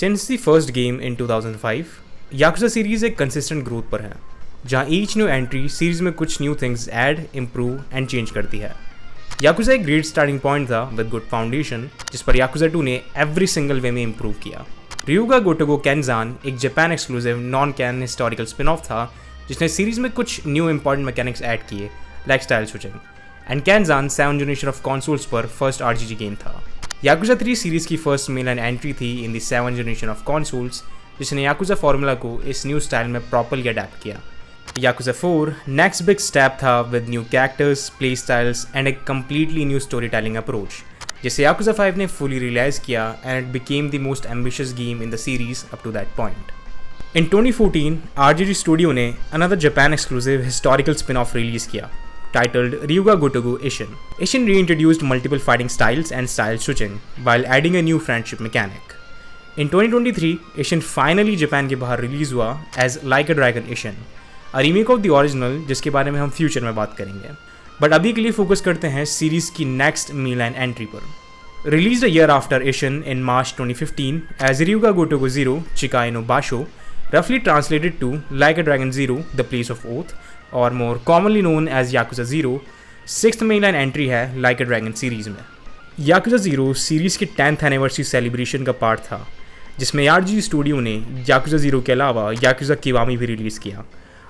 Since the first game in 2005, Yakuza series एक consistent growth पर है, जहाँ ईच न्यू एंट्री सीरीज में कुछ new things add, improve and change करती है। याकुजा एक ग्रेट स्टार्टिंग पॉइंट था विद गुड फाउंडेशन, जिस पर याकुजा 2 ने एवरी सिंगल वे में इम्प्रूव किया। रियुगा गोटोगो केनजान एक Japan exclusive non canon historical spin off था, जिसने सीरीज में कुछ न्यू इंपॉर्टेंट मैकेनिक्स ऐड किए, like style switching. And Kenzan 7th generation of consoles पर फर्स्ट आरजीजी गेम था। याकुजा 3 सीरीज की फर्स्ट मेनलाइन एंट्री थी in the 7th generation of consoles, जिसने याकुजा फार्मूला को इस न्यू स्टाइल में properly adapt किया। Yakuza 4 नेक्स्ट बिग स्टेप था with new characters, play styles and एक completely new story telling approach, जिसे Yakuza 5 ने फुली रियलाइज किया and it became the most ambitious game in the series up to that point. In 2014 RGG studio ने another Japan exclusive historical spin off release किया, titled Ryuga Gotoku Ishin. Ishin reintroduced multiple fighting styles and style switching while adding a new friendship mechanic. In 2023, Ishin finally Japan के बाहर release हुआ as Like a Dragon Ishin, a remake of the original जिसके बारे में हम future में बात करेंगे। बट अभी के लिए फोकस करते हैं सीरीज की नेक्स्ट मेनलाइन एंट्री पर। Released a year after Ishin in March 2015 as Ryuga Gotoku Zero Chikai no Basho, roughly translated to Like a Dragon Zero, The Place of Oath, और more commonly known as Yakuza 0, 6th mainline entry है like a dragon series में। Yakuza 0 series के 10th anniversary celebration का part था, जिसमें RG studio ने yakuza 0 के अलावा याकुजा किवामी भी रिलीज किया,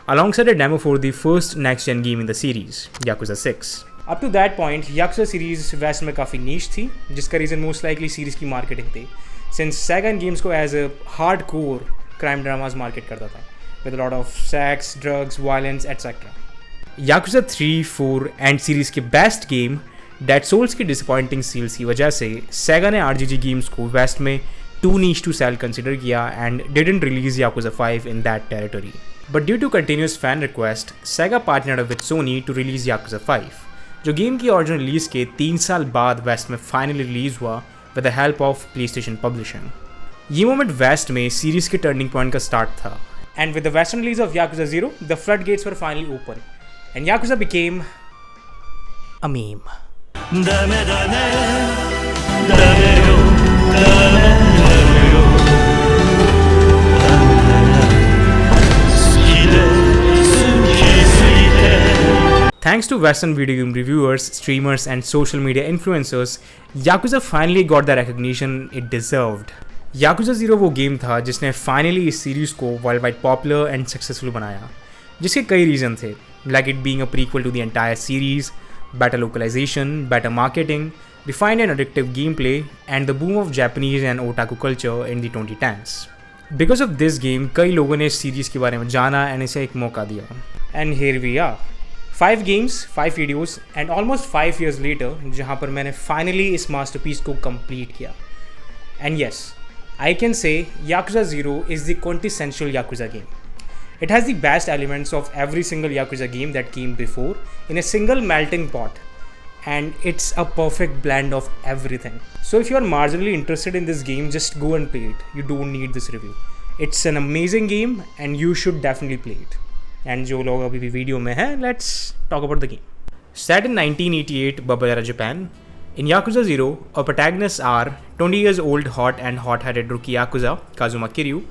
alongside a demo for the first next gen game in the series Yakuza 6। Up to that point Yakuza series west में काफ़ी नीश थी, जिसका रीज़न मोस्ट लाइकली सीरीज की मार्केटिंग थी, सिंस सेगा इन गेम्स को as a hard core crime dramas market करता था with a lot of sex, drugs, violence, etc. Yakuza 3, 4 and series के बेस्ट गेम Dead Souls की डिसअपॉइंटिंग सेल्स की वजह से सेगा ने RGG गेम्स को वेस्ट में too niche to sell consider किया and didn't release Yakuza 5 in that territory. But due to continuous fan request, Sega partnered up with Sony to release Yakuza 5, जो game की original release के 3 साल बाद waste में finally release हुआ with the help of PlayStation Publishing. ये moment waste में series के टर्निंग पॉइंट का स्टार्ट था, and with the western release of Yakuza 0, the floodgates were finally open, and Yakuza became a meme. Thanks to Western video game reviewers, streamers, and social media influencers, Yakuza finally got the recognition it deserved. Yakuza 0 वो game था जिसने finally इस series को world wide popular and successful बनाया, जिसके कई reason थे, like it being a prequel to the entire series, better localisation, better marketing, refined and addictive game play, and the boom of Japanese and otaku culture in the 2010s. Because of this game कई लोगों ने इस series के बारे में जाना and इसे एक मौका दिया, and here we are 5 games, 5 videos, and almost 5 years later, जहाँ पर मैंने फाइनली इस मास्टरपीस को कंप्लीट किया। And yes, I can say Yakuza 0 is the quintessential Yakuza game. It has the best elements of every single Yakuza game that came before in a single melting pot, and it's a perfect blend of everything. So if you are marginally interested in this game, just go and play it. You don't need this review. It's an amazing game and you should definitely play it. And जो लोग अभी भी video में हैं, let's talk about the game. Set in 1988 Bubble Era Japan, in Yakuza 0, our protagonists are 20 years old hot and hot-headed rookie Yakuza, Kazuma Kiryu,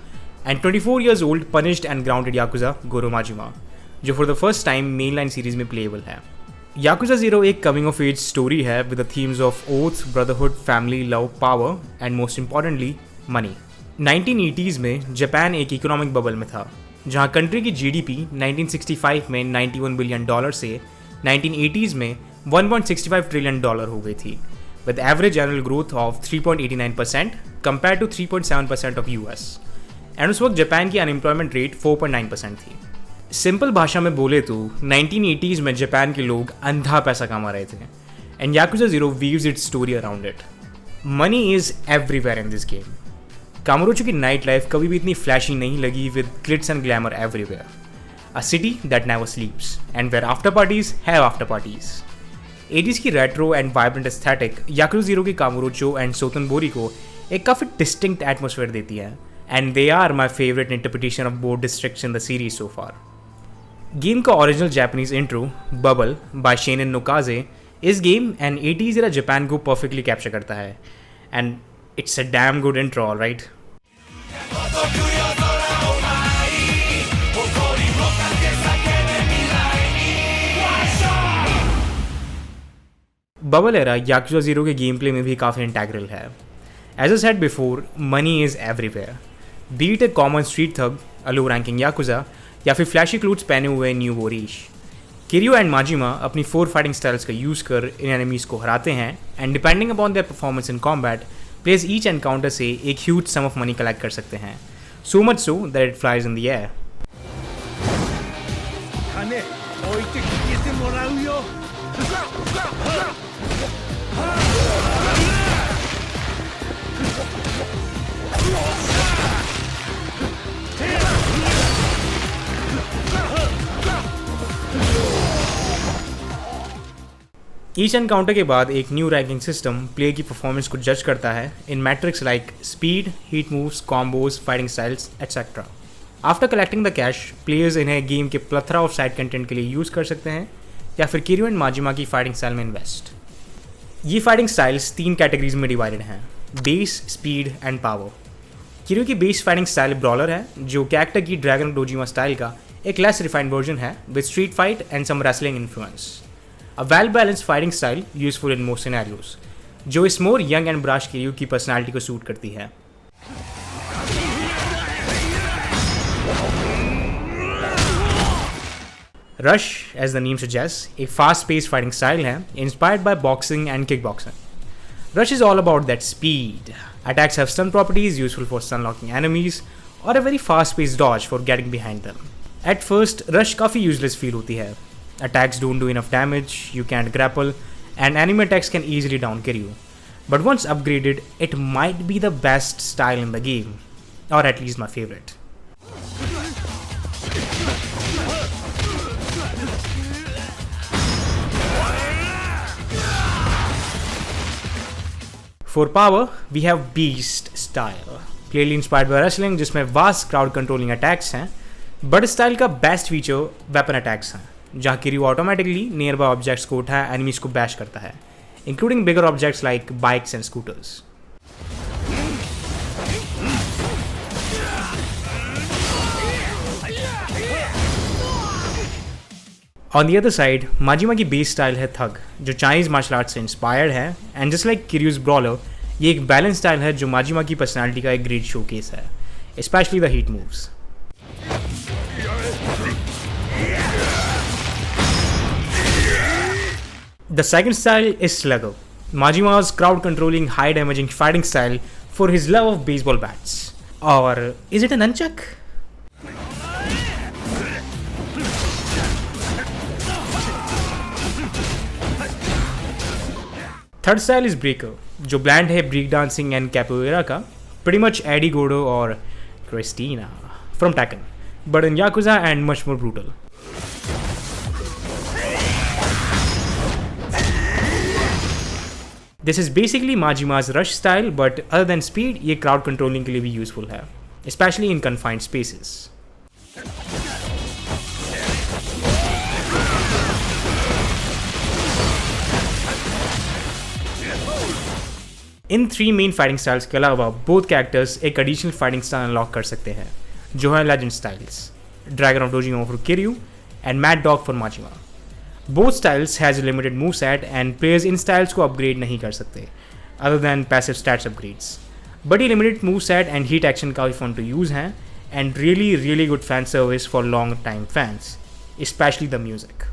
and 24 years old punished and grounded Yakuza, Goro Majima, जो for the first time mainline series में playable है। Yakuza 0 एक coming of age story है with the themes of oath, brotherhood, family, love, power, and most importantly, money. 1980s में Japan एक economic bubble में था, जहाँ कंट्री की GDP 1965 में $91 बिलियन से 1980s में $1.65 ट्रिलियन हो गई थी, with average annual growth of 3.89% compared to 3.7% of US. And उस वक्त जापान की अनएम्प्लॉयमेंट रेट 4.9% थी। सिंपल भाषा में बोले तो 1980s में जापान के लोग अंधा पैसा कमा रहे थे, and Yakuza 0 weaves its story around it. Money is everywhere in this game. Kamurocho की नाइट लाइफ कभी भी इतनी फ्लैशी नहीं लगी, with glitz and glamour everywhere. A city that never sleeps and where after parties have after parties. 80s की retro and vibrant aesthetic Yakuza 0 की कामुरोचो and सोतनबोरी को एक काफ़ी डिस्टिंक्ट एटमोसफेयर देती है, and they are my favorite interpretation of both districts in the series so far. Game का original Japanese intro Bubble by Shannon Nokaze इस game and 80s era Japan को perfectly capture करता है and it's a damn good intro, right? Bubble era Yakuza 0 के game play में भी काफ़ी integral है. As I said before, money is everywhere. Beat a common street thug, a low ranking Yakuza, या फिर flashy क्लूट्स पहने हुए न्यू वोरीश. किरियो एंड माजिमा अपनी 4 फाइटिंग स्टाइल्स का यूज़ कर इन एनिमीज़ को हराते हैं and depending upon their performance in combat, players each encounter से एक huge sum of money collect कर सकते हैं. So much so that it flies in the air. Each encounter के बाद एक न्यू रैंकिंग सिस्टम प्लेयर की परफॉर्मेंस को जज करता है in metrics like speed, heat moves, combos, fighting styles etcetera. After collecting the cash, players इन्हें game के प्लथरा ऑफ साइड कंटेंट के लिए यूज़ कर सकते हैं या फिर किरियो एंड माजिमा की फाइटिंग स्टाइल में इन्वेस्ट. ये फाइटिंग स्टाइल्स 3 कैटेगरीज में डिवाइडेड हैं: बेस, स्पीड एंड पावर. किरियो की बेस फाइटिंग स्टाइल ब्रॉलर है, जो कैरेक्टर की ड्रैगन डोजिमा स्टाइल का एक लेस रिफाइंड वर्जन है with street fight and some wrestling influence. A well-balanced fighting style useful in most scenarios, जो इस मोर यंग एंड ब्राश किरियो की पर्सनालिटी को सूट करती है. Rush, as the name suggests, एक fast-paced fighting style है inspired by boxing and kickboxing. Rush is all about that speed. Attacks have stun properties useful for stun-locking enemies or a very fast-paced dodge for getting behind them. At first, Rush काफ़ी useless feel होती है. Attacks don't do enough damage, you can't grapple, and enemy attacks can easily down kill you. But once upgraded, it might be the best style in the game, or at least my favorite. For power, we have Beast style, clearly inspired by wrestling, जिसमें vast crowd controlling attacks हैं, but style का best feature weapon attacks हैं, जहाँ Kiryu automatically nearby objects को उठा enemies को bash करता है, including bigger objects like bikes and scooters. On the other side, Majima की बेस स्टाइल है थग, जो चाइनीज मार्शल आर्ट से इंस्पायर्ड है and just like Kiryu's brawler, ये एक बैलेंस स्टाइल है जो माजिमा की पर्सनैलिटी का एक ग्रेट शोकेस है, specially the heat moves. The second style is Slugger, Majima's crowd-controlling, high-damaging fighting style for his love of baseball bats. Or is it a nunchuck? Third style is Breaker, जो blend है break dancing and capoeira का, pretty much Eddie Goro or Christina from Tekken, but in Yakuza and much more brutal. This is basically Majima's rush style, but other than speed, ये crowd controlling के लिए भी useful है, especially in confined spaces. इन 3 main fighting styles के अलावा both characters एक additional fighting style unlock कर सकते हैं, जो है legend styles, dragon of Dojima for Kiryu and mad dog for Majima. Both styles has a limited moveset and players in styles को upgrade नहीं कर सकते other than passive stats upgrades. But ये limited moveset and heat action काफ़ी fun to use हैं and really good fan service for long time fans, especially the music.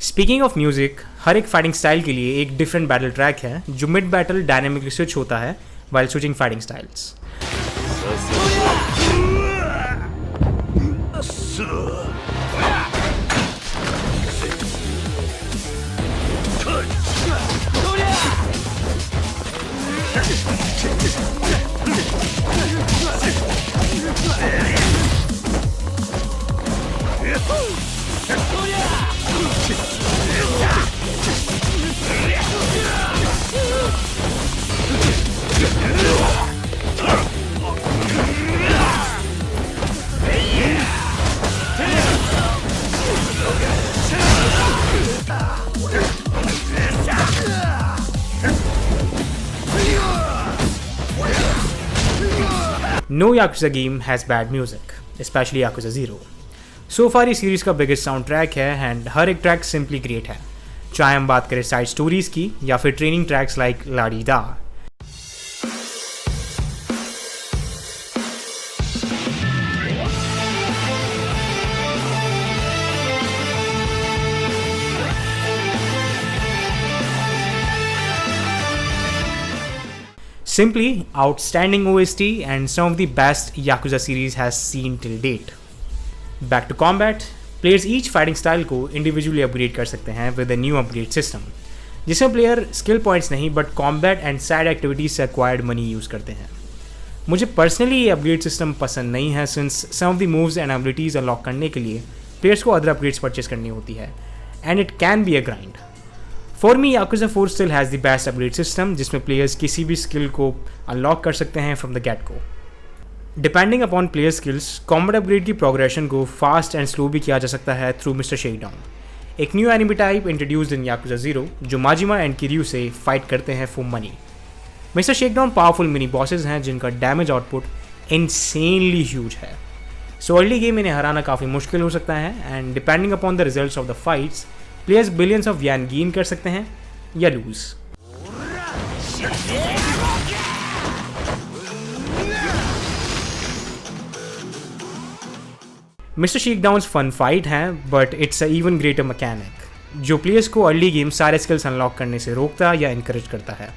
Speaking of music, हर एक fighting style के लिए एक different battle track है जो मिड बैटल डायनेमिकली स्विच होता है while switching fighting styles. No Yakuza game has bad music, especially Yakuza 0. So far ये सीरीज़ का बिगेस्ट साउंड ट्रैक है एंड हर एक ट्रैक सिंपली ग्रेट है, चाहे हम बात करें साइड स्टोरीज़ की या फिर ट्रेनिंग ट्रैक्स लाइक लाडी दा। Simply outstanding OST and some of the best Yakuza series has seen till date. Back to combat, players each fighting style को individually upgrade कर सकते हैं with a new upgrade system, जिसमें player skill points नहीं but combat and side activities से acquired money use करते हैं। मुझे personally ये upgrade system पसंद नहीं है since some of the moves and abilities unlock करने के लिए players को other upgrades purchase करनी होती है and it can be a grind. For me, Yakuza 4 still has the best upgrade system जिसमें players किसी भी skill को unlock कर सकते हैं from the get-go. Depending upon player skills, combat upgrade की progression को fast and slow भी किया जा सकता है through Mr. Shakedown, एक new enemy type introduced in Yakuza 0 जो Majima and Kiryu से fight करते हैं for money. Mr. Shakedown powerful mini bosses हैं जिनका damage output insanely huge है. So early game इन्हें हराना काफ़ी मुश्किल हो सकता है and depending upon the results of the fights, players billions of यान गेन कर सकते हैं या लूज। मिस्टर शेकडाउन्स फन फाइट हैं but it's a even greater mechanic जो प्लेयर्स को अर्ली गेम सारे स्किल्स अनलॉक करने से रोकता या इनकरेज करता है।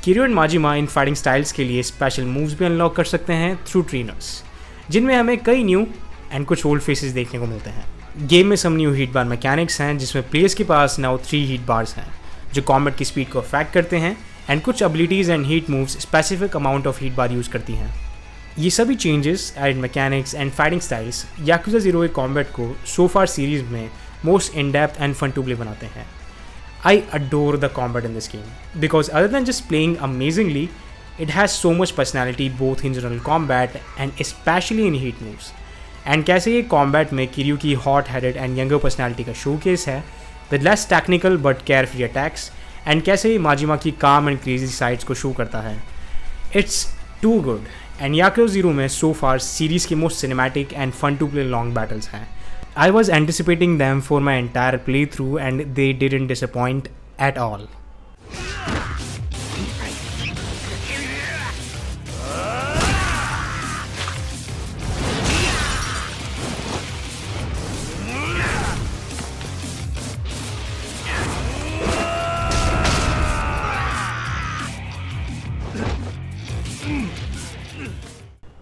किरियो एंड माजिमा इन फाइटिंग स्टाइल्स के लिए स्पेशल मूव्स भी अनलॉक कर सकते हैं थ्रू ट्रेनर्स, जिनमें हमें कई न्यू एंड कुछ ओल्ड फेसेस देखने को मिलते हैं। गेम में सम न्यू हीट बार मैकेनिक्स हैं जिसमें प्लेयर्स के पास नाउ 3 हीट बार्स हैं जो कॉम्बैट की स्पीड को अफेक्ट करते हैं एंड कुछ abilities and heat moves specific amount of heat bar use करती हैं। ये सभी changes add mechanics and fighting styles Yakuza 0 के कॉम्बैट को सो फार सीरीज में most in depth and fun to play बनाते हैं। I adore the combat in this game because other than just playing amazingly it has so much personality both in general combat and especially in heat moves. And कैसे ये combat में Kiryu की hot headed and younger personality का showcase है with less technical but care free attacks, and कैसे ये Majima की calm and crazy sides को शो करता है। It's too good and Yakuza 0 में सो फार सीरीज के most cinematic and fun to play long battles हैं। I was anticipating them for my entire playthrough and they didn't disappoint at all.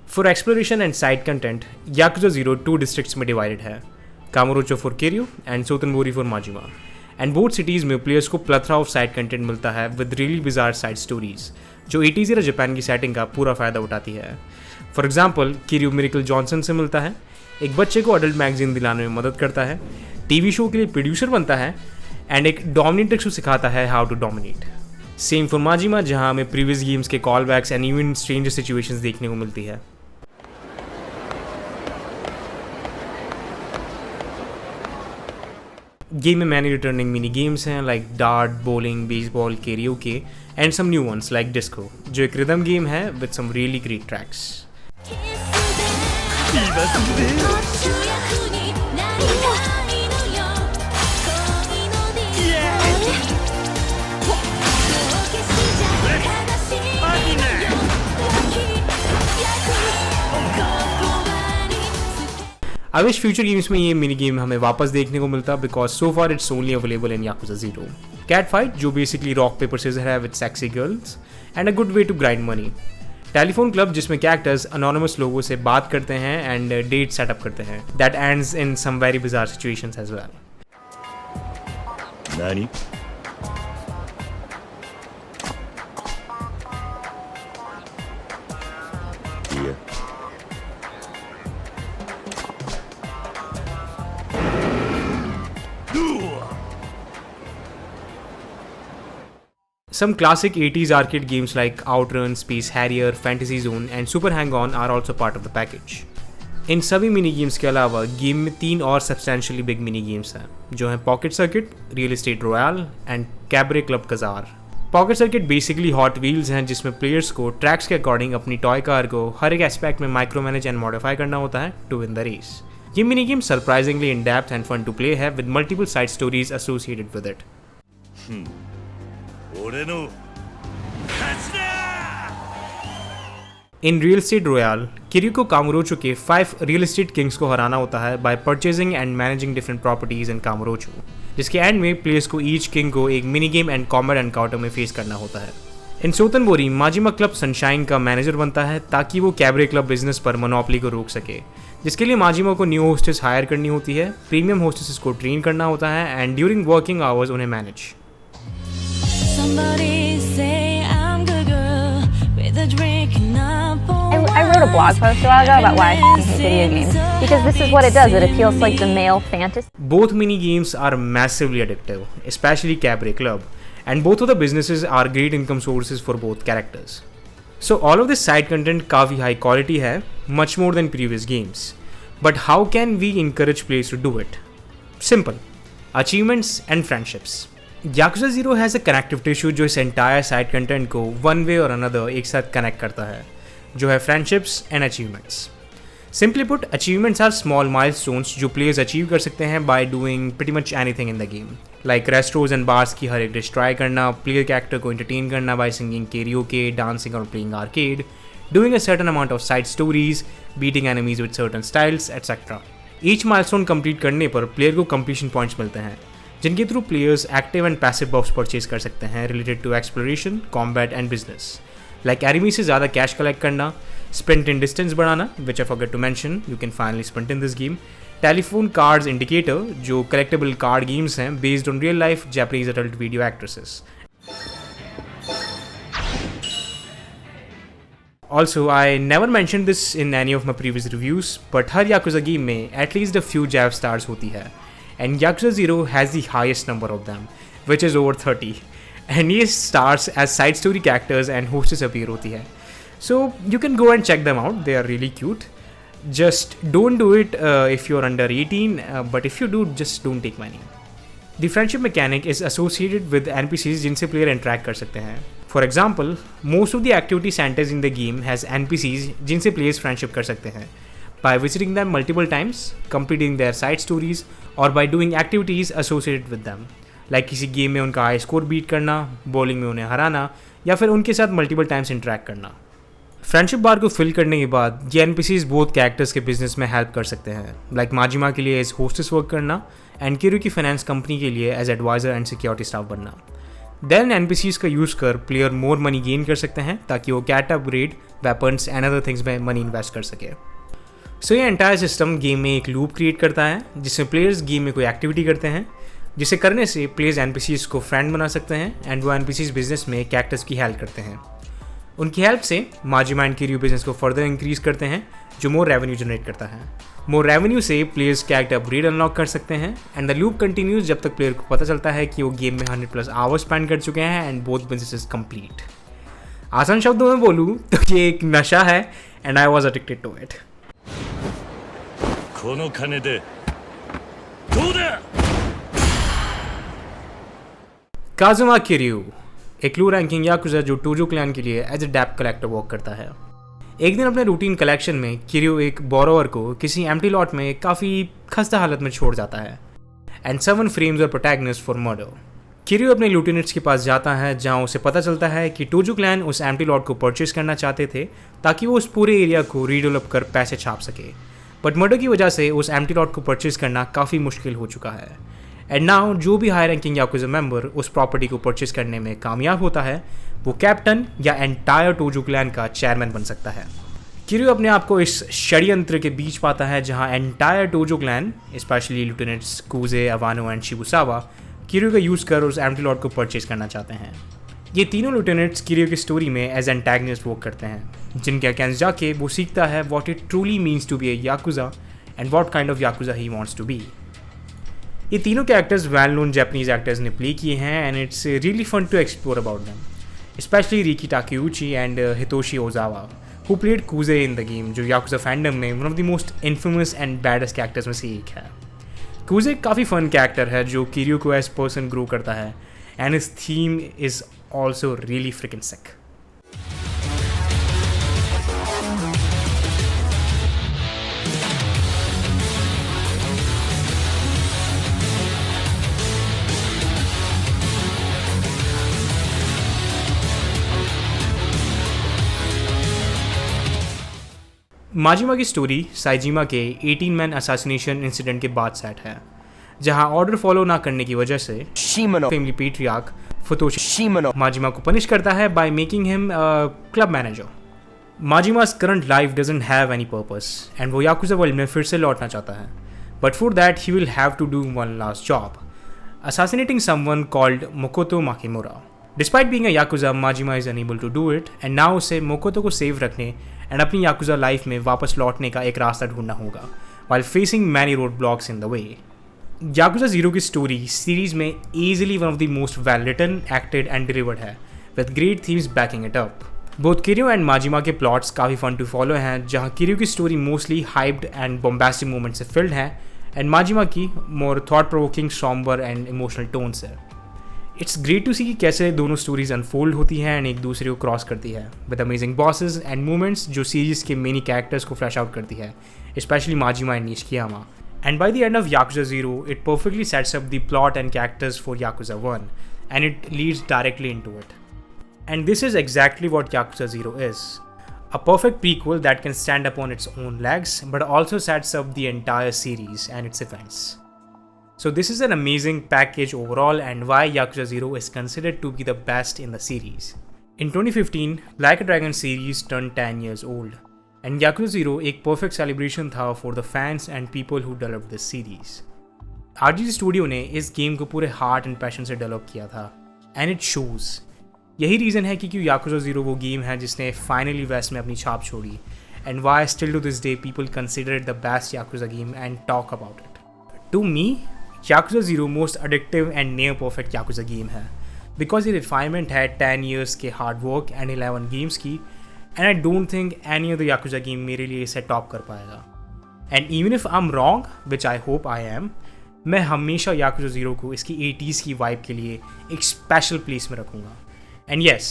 For exploration and side content Yakuza 0 2 districts में divided है, Kamurocho for Kiryu and Sotenbori for Majima, and both cities में players को plethora of side content मिलता है with really bizarre side stories जो 80s era Japan की setting का पूरा फ़ायदा उठाती है। फॉर एग्जाम्पल किरियो मिरेकल जॉनसन से मिलता है, एक बच्चे को अडल्ट मैगजीन दिलाने में मदद करता है, टीवी शो के लिए प्रोड्यूसर बनता है एंड एक डोमिनेट्रिक्स को सिखाता है how to dominate. Same for Majima जहाँ हमें प्रीवियस गेम्स के callbacks and even stranger situations देखने को मिलती है। गेम में मैनी रिटर्निंग मिनी गेम्स हैं like dart, bowling, baseball, karaoke and some new ones like disco जो एक रिदम गेम है with some really great tracks. I wish future games में ये मिनी गेम हमें वापस देखने को मिलता because so far it's only available in Yakuza 0। Cat fight जो बेसिकली रॉक पेपर सीजर है with sexy girls and a good way to grind money. Telephone club जिसमें कैरेक्टर्स अनोनिमस लोगों से बात करते हैं एंड डेट सेटअप करते हैं that ends in some very bizarre situations as well. नानी Some classic 80s arcade games like Outrun, Space Harrier, Fantasy Zone and Super Hang-On are also part of the package. इन सभी mini games के अलावा game में 3 और substantially big mini games हैं जो हैं pocket circuit, real estate royale and cabaret club czar. Pocket circuit basically Hot Wheels हैं जिसमें प्लेयर्स को ट्रैक्स के अकॉर्डिंग अपनी टॉय कार को हर एक एस्पेक्ट में माइक्रो मैनेज एंड मॉडिफाई करना होता है टू विन द रेस। ये mini game surprisingly in depth and fun to play है with multiple side stories associated with it. In real estate royale, Kiryu को Kamurocho के 5 real estate Kings को हराना होता है by purchasing and managing different properties in Kamurocho, जिसके end में players को ईच किंग को एक mini game and combat encounter में फेस करना होता है। In Sotenbori Majima club sunshine का मैनेजर बनता है ताकि वो कैबरे क्लब बिजनेस पर मोनोपोली को रोक सके, जिसके लिए माजिमा को न्यू होस्टेस हायर करनी होती है, प्रीमियम होस्टेसेस को ट्रेन करना होता है एंड ड्यूरिंग वर्किंग आवर्स उन्हें manage. I wrote a blog post a while ago about why I hate video games, because this is what it does. It appeals to like the male fantasy. Both mini games are massively addictive, especially Cabaret Club, and both of the businesses are great income sources for both characters. So all of this side content काफ़ी high quality है, much more than previous games. But how can we encourage players to do it? Simple, achievements and friendships. Yakuza 0 has a connective tissue जो इस entire side content को one way or another एक साथ connect करता है, जो है friendships and achievements. Simply put, achievements are small milestones जो players achieve कर सकते हैं by doing pretty much anything in the game. Like restaurants and bars की हर एक dish try करना, player character को entertain करना by singing karaoke, dancing or playing arcade, doing a certain amount of side stories, beating enemies with certain styles, etc. Each milestone complete करने पर player को completion points मिलते हैं, जिनके through players active and passive buffs purchase कर सकते हैं related to exploration, combat and business. Like enemy से ज़्यादा कैश कलेक्ट करना, स्प्रिंट इन डिस्टेंस बढ़ाना, which I forgot to mention, you can finally sprint in this game, telephone cards indicator जो collectable card games हैं based on real life Japanese adult video actresses. Also I never mention this in any of my previous reviews, but हर Yakuza game में at least a few JAV stars होती है, and Yakuza 0 has the highest number of them which is over 30, and ये stars as side story characters and hostess appear होती है, so you can go and check them out, they are really cute. Just don't do it if you're under 18, but if you do, just don't take money. The friendship mechanic is associated with NPCs जिनसे player interact कर सकते हैं. For example, most of the activity centers in the game has NPCs जिनसे players friendship कर सकते हैं by visiting them multiple times, completing their side stories, or by doing activities associated with them. Like किसी game में उनका high score beat करना, bowling में उन्हें हराना, या फिर उनके साथ मल्टीपल टाइम्स इंटरेक्ट करना। फ्रेंडशिप बार को फिल करने के बाद ये एनपीसीज बोथ कैरेक्टर्स के बिजनेस में हेल्प कर सकते हैं, लाइक माजिमा के लिए एज होस्टेस वर्क करना एंड किर्यू की फाइनेंस कंपनी के लिए as adviser and security staff बनना। देन एनपीसीज का यूज़ कर प्लेयर मोर मनी गेन कर सकते हैं ताकि वो cat upgrade, weapons and other things में मनी इन्वेस्ट कर सके। सो ये एंटायर सिस्टम गेम में एक लूप क्रिएट करता है जिसमें प्लेयर्स गेम में कोई एक्टिविटी करते हैं, जिसे करने से प्लेयर्स एनपीसीज को फ्रेंड बना सकते हैं एंड वो एनपीसीज बिजनेस में कैरेक्टर्स की हेल्प करते हैं। उनकी हेल्प से माजिमा एंड किर्यू बिजनेस को फर्दर इंक्रीज करते हैं जो मोर रेवेन्यू जनरेट करता है। मोर रेवेन्यू से प्लेयर्स कैरेक्टर अपग्रेड अनलॉक कर सकते हैं एंड द लूप कंटिन्यूज जब तक प्लेयर को पता चलता है कि वो गेम में 100+ आवर्स स्पेंड कर चुके हैं एंड बोथ बिजनेसेस कंप्लीट। आसान शब्दों में बोलूँ तो ये एक नशा है and I was addicted to it. Kazuma Kiryu, एक लो रैंकिंग याकुजा जो टोजो क्लैन के लिए एज ए डेप्थ कलेक्टर वर्क करता है। एक दिन अपने रूटीन कलेक्शन में किर्यू एक बोरोवर को किसी एम्प्टी लॉट में काफ़ी खस्ता हालत में छोड़ जाता है एंड 7 फ्रेम्स और प्रोटैगनिस्ट फॉर मर्डर। किर्यू अपने लूटिनेट्स के पास जाता है जहां उसे पता चलता है कि टोजो क्लैन उस एम्प्टी लॉट को परचेज करना चाहते थे ताकि वो उस पूरे एरिया को रीडेवलप कर पैसे छाप सके, बट मर्डर की वजह से उस एम्प्टी लॉट को परचेज करना काफ़ी मुश्किल हो चुका है। एंड नाउ जो भी हाई रैंकिंग याकुजा मेंबर उस प्रॉपर्टी को परचेज करने में कामयाब होता है वो कैप्टन या एंटायर टोजो क्लैन का चेयरमैन बन सकता है। किर्यू अपने आप को इस षड्यंत्र के बीच पाता है जहां एंटायर टोजो क्लैन, स्पेशली लिeutenants कुजे, अवानो एंड शिबुसावा, किर्यू का यूज़ कर उस एम्प्टी लॉट को परचेज करना चाहते हैं। ये तीनों लिeutenants किर्यू की स्टोरी में एज एंटैगनिस्ट वर्क करते हैं, जिनके अगेंस्ट जाके वो सीखता है what it truly means to be a Yakuza and what kind of Yakuza he wants to be. ये तीनों characters well known Japanese actors ने प्ले किए हैं and it's really fun to explore about them, especially Riki Takeuchi and Hitoshi Ozawa who played Kuze in the game, जो Yakuza fandom में one of the most infamous and baddest characters में से एक है। कुजे काफ़ी fun character है जो किर्यू को एज पर्सन ग्रो करता है एंड इस theme is also really freaking sick. माजिमा की स्टोरी साइजिमा के 18 मैन असैसिनेशन इंसिडेंट के बाद सेट है, जहां ऑर्डर फॉलो ना करने की वजह से फैमिली पेट्रियार्क फुतोशी माजिमा को पनिश करता है by making him club manager. माजिमा's current life doesn't have any purpose and वो याकुजा वर्ल्ड में फिर से लौटना चाहता है, but for that he will have to do one last job, assassinating someone called Mokoto Makimura. Despite being a Yakuza, Majima is unable to do it and now उसे मोकोतो को save रखने and अपनी याकुजा लाइफ में वापस लौटने का एक रास्ता ढूंढना होगा while facing many roadblocks in the way. Yakuza 0 की स्टोरी सीरीज में easily one of the most well written, acted and delivered है, with great themes backing it up. Both Kiryu and Majima के प्लॉट्स काफ़ी fun to follow हैं, जहाँ Kiryu की story mostly hyped and bombastic moment से filled है and Majima की more thought provoking, sombre and emotional tones है. It's great to see कि कैसे दोनों स्टोरीज अनफोल्ड होती हैं एंड एक दूसरे को क्रॉस करती है with amazing bosses and moments जो सीरीज के मेनी कैरेक्टर्स को फ्लैश आउट करती है, especially Majima and Nishikiyama. And by the end of Yakuza 0 it perfectly sets up the plot and characters for Yakuza 1 and it leads directly into it. And this is exactly what Yakuza 0 is, a perfect prequel that can stand up on its own legs but also sets up the entire series and its events. So this is an amazing package overall and why Yakuza 0 is considered to be the best in the series. In 2015, Like a Dragon series turned 10 years old and Yakuza 0 एक perfect celebration था for the fans and people who developed this series. RGG Studio ने इस game को पूरे heart and passion से develop किया था and it shows. यही रीज़न है कि क्यों Yakuza 0 वो गेम है जिसने फाइनली वेस्ट में अपनी छाप छोड़ी and why still to this day people consider it the best Yakuza game and talk about it. To me, Yakuza 0 most addictive and near perfect Yakuza game है because ये refinement है 10 years के hard work and 11 games की and I don't think any other Yakuza game मेरे लिए इसे top कर पाएगा. And even if I'm wrong, which I hope I am, मैं हमेशा Yakuza 0 को इसकी 80s की vibe के लिए एक special place में रखूँगा. And yes,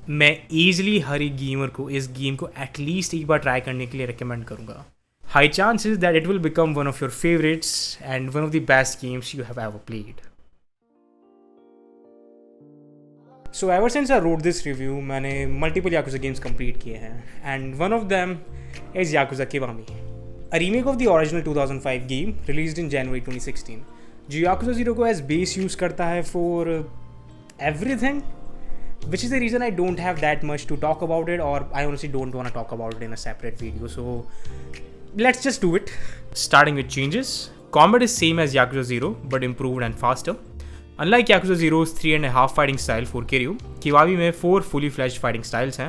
मैं easily हर एक गेमर को इस गेम को एटलीस्ट एक बार ट्राई करने के लिए रिकमेंड करूँगा. High chances that it will become one of your favorites and one of the best games you have ever played. So ever since I wrote this review, मैंने multiple Yakuza games complete किए हैं and one of them is Yakuza Kiwami, a remake of the original 2005 game released in January 2016, जो Yakuza 0 को as base use करता है for everything, which is the reason I don't have that much to talk about it, or I honestly don't want to talk about it in a separate video. So let's just do it. Starting with changes, combat is same as Yakuza 0 but improved and faster. Unlike Yakuza 0's 3.5 fighting style for Kiryu, Kiwami में 4 fully fledged fighting styles हैं: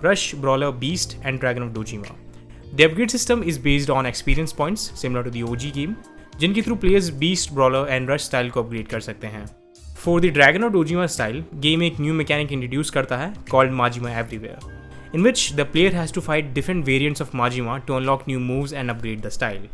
Rush, Brawler, Beast and Dragon of Dojima. The upgrade system is based on experience points similar to the OG game, जिनके through players Beast, Brawler and Rush style को upgrade कर सकते हैं. For the Dragon of Dojima style, game एक new mechanic introduce करता है called Majima Everywhere, in which the player has to fight different variants of Majima to unlock new moves and upgrade the style.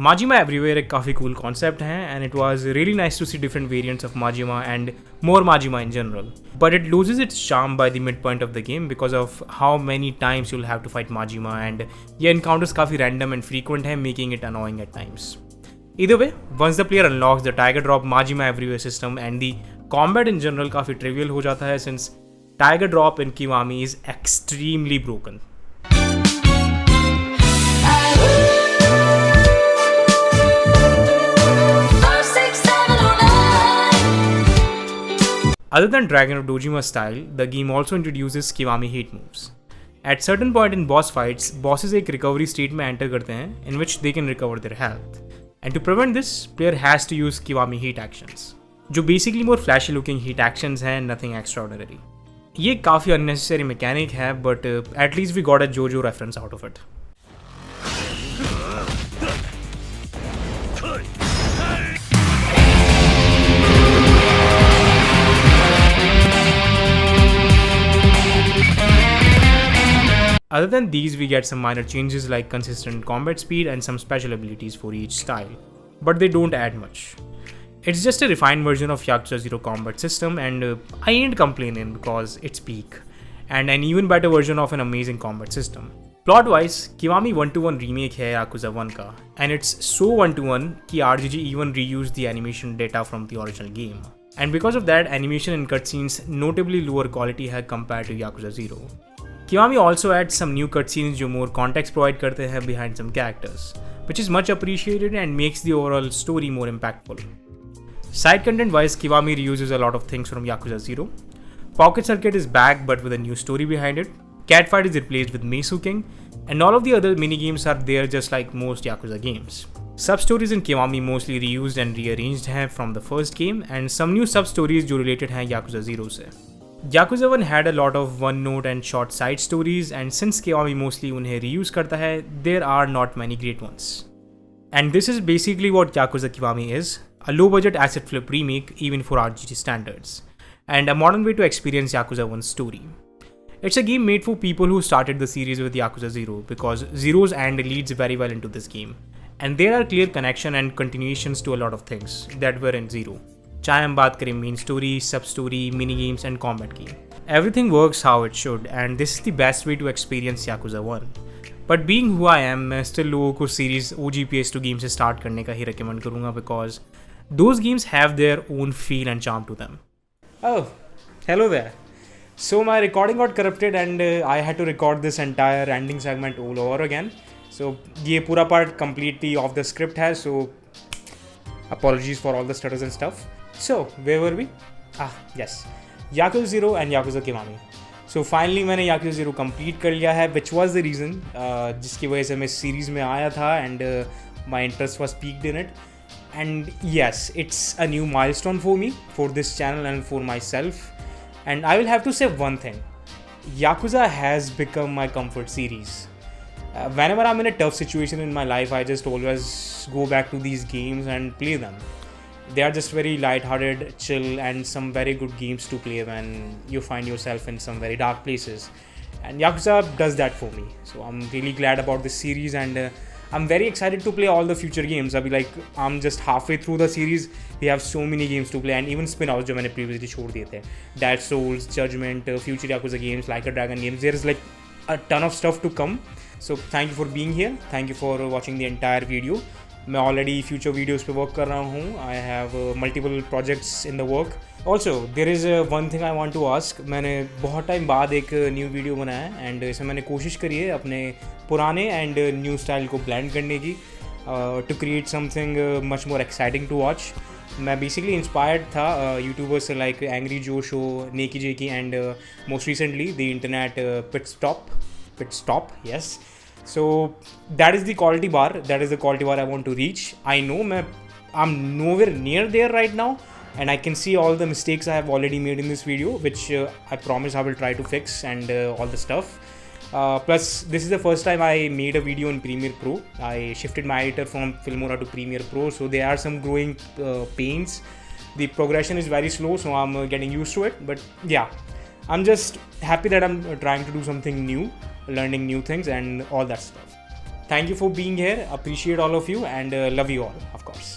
Majima Everywhere एक काफ़ी cool concept है and it was really nice to see different variants of Majima and more Majima in general. But it loses its charm by the midpoint of the game because of how many times you'll have to fight Majima and ये encounters काफ़ी random and frequent है, making it annoying at times. Either way, once the player unlocks the Tiger Drop Majima Everywhere system and the combat in general काफ़ी trivial हो जाता है since Tiger Drop in Kiwami is extremely broken. Other than Dragon of Dojima style, the game also introduces Kiwami hate moves. At certain point in boss fights, bosses एक recovery state में enter करते हैं in which they can recover their health. And to prevent this, player has to use Kiwami hate actions, जो basically more flashy looking hate actions हैं, nothing extraordinary. ये काफ़ी unnecessary mechanic है, but at least we got a JoJo reference out of it. Other than these, we get some minor changes like consistent combat speed and some special abilities for each style, but they don't add much. It's just a refined version of Yakuza 0 combat system, and I ain't complaining because it's peak, and an even better version of an amazing combat system. Plot-wise, Kiwami 1-to-1 remake है Yakuza 1 का, and it's so 1-to-1 कि RGG even reused the animation data from the original game. And because of that, animation and cutscenes notably lower quality है compared to Yakuza 0. Kiwami also adds some new cutscenes जो more context provide करते हैं behind some characters, which is much appreciated and makes the overall story more impactful. Side content wise, Kiwami reuses a lot of things from Yakuza 0. Pocket Circuit is back but with a new story behind it. Catfight is replaced with Mesu King, and all of the other minigames are there just like most Yakuza games. Sub-stories in Kiwami mostly reused and rearranged हैं from the first game, and some new sub-stories जो related हैं Yakuza 0 से. Yakuza 1 had a lot of one-note and short side stories, and since Kiwami mostly उन्हें reuse करता है, there are not many great ones. And this is basically what Yakuza Kiwami is, a low-budget asset flip remake even for RGG standards, and a modern way to experience Yakuza 1's story. It's a game made for people who started the series with Yakuza 0 because Zero's end leads very well into this game, and there are clear connection and continuations to a lot of things that were in 0. चाहे हम बात करें main story, sub-story, minigames and combat की. Everything works how it should, and this is the best way to experience Yakuza 1. But being who I am, मैं still लोगों को series OG PS2 game से start करने का ही recommend करूँगा because those games have their own feel and charm to them. Oh, hello there. So my recording got corrupted and I had to record this entire ending segment all over again. So ये पूरा part completely off the script है, so apologies for all the stutters and stuff. So where were we? Yes, Yakuza 0 and Yakuza Kiwami. So finally मैंने Yakuza 0 complete कर लिया है, which was the reason जिसकी वजह से मैं series में आया था and my interest was peaked in it. And yes, it's a new milestone for me, for this channel and for myself. And I will have to say one thing, Yakuza has become my comfort series. Whenever I'm in a tough situation in my life, I just always go back to these games and play them. They are just very light-hearted, chill, and some very good games to play when you find yourself in some very dark places. And Yakuza does that for me. So I'm really glad about this series, and I'm very excited to play all the future games. I'm just halfway through the series. We have so many games to play, and even spin-offs जो मैंने previously छोड़ दिए थे. Dead Souls, Judgment, future Yakuza games, Like a Dragon games. There is like a ton of stuff to come. So thank you for being here. Thank you for watching the entire video. मैं already future videos पे work कर रहा हूँ. I have multiple projects in the work. Also, there is one thing I want to ask. मैंने बहुत time बाद एक new video बनाया है एंड इसमें मैंने कोशिश करी है अपने पुराने एंड न्यू स्टाइल को ब्लेंड करने की to create something much more exciting to watch. मैं बेसिकली इंस्पायर्ड था YouTubers like AngryJoeShow, Nakey Jakey and most recently the internet pit stop. Yes. So that is the quality bar. That is the quality bar I want to reach. I know I'm nowhere near there right now, and I can see all the mistakes I have already made in this video, which I promise I will try to fix and all the stuff. Plus, this is the first time I made a video in Premiere Pro. I shifted my editor from Filmora to Premiere Pro, so there are some growing pains. The progression is very slow, so I'm getting used to it. But yeah, I'm just happy that I'm trying to do something new, learning new things and all that stuff. Thank you for being here. Appreciate all of you and love you all, of course.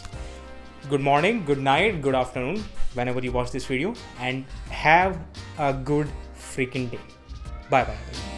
Good morning, good night, good afternoon, whenever you watch this video, and have a good freaking day. Bye bye.